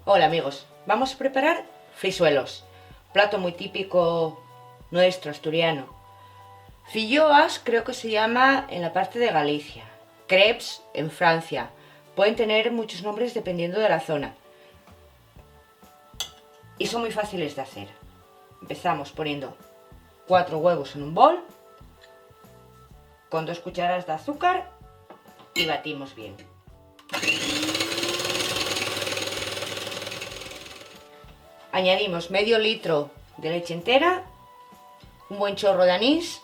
Hola amigos, vamos a preparar frisuelos, plato muy típico nuestro, asturiano. Filloas creo que se llama en la parte de Galicia, crepes en Francia. Pueden tener muchos nombres dependiendo de la zona. Y son muy fáciles de hacer. Empezamos poniendo 4 huevos en un bol, con 2 cucharadas de azúcar y batimos bien. Añadimos medio litro de leche entera, un buen chorro de anís,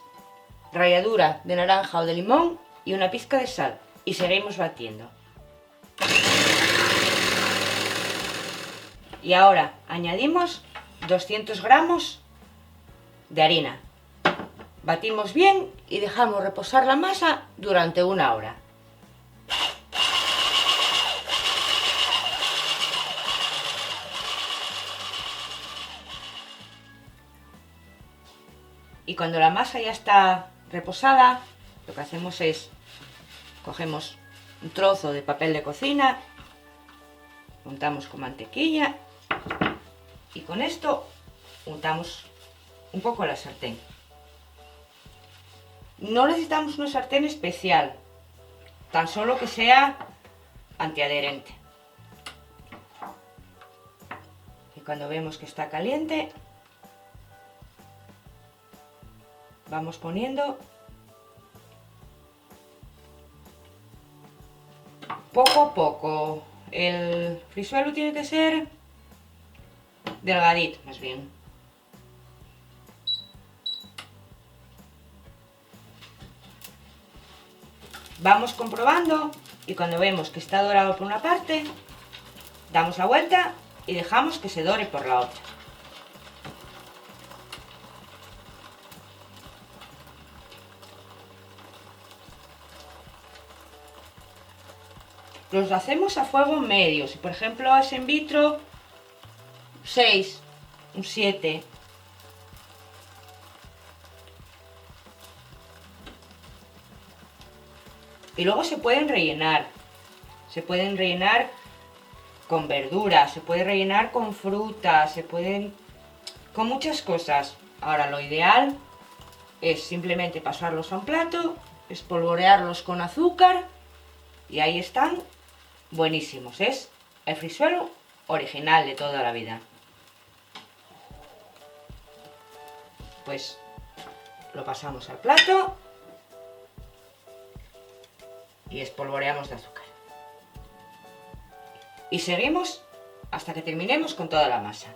ralladura de naranja o de limón y una pizca de sal. Y seguimos batiendo. Y ahora añadimos 200 gramos de harina. Batimos bien y dejamos reposar la masa durante 1 hora. Y cuando la masa ya está reposada, lo que hacemos es cogemos un trozo de papel de cocina, untamos con mantequilla y con esto untamos un poco la sartén. No necesitamos una sartén especial, tan solo que sea antiadherente. Y cuando vemos que está caliente, vamos poniendo poco a poco. El frisuelo tiene que ser delgadito, más bien. Vamos comprobando y cuando vemos que está dorado por una parte, damos la vuelta y dejamos que se dore por la otra. Los hacemos a fuego medio. Si por ejemplo es en vitro, 6, un 7. Y luego se pueden rellenar. Se pueden rellenar con verduras, se puede rellenar con frutas, se pueden con muchas cosas. Ahora lo ideal es simplemente pasarlos a un plato, espolvorearlos con azúcar y ahí están buenísimos. Es el frisuelo original de toda la vida. Pues lo pasamos al plato y espolvoreamos de azúcar. Y seguimos hasta que terminemos con toda la masa.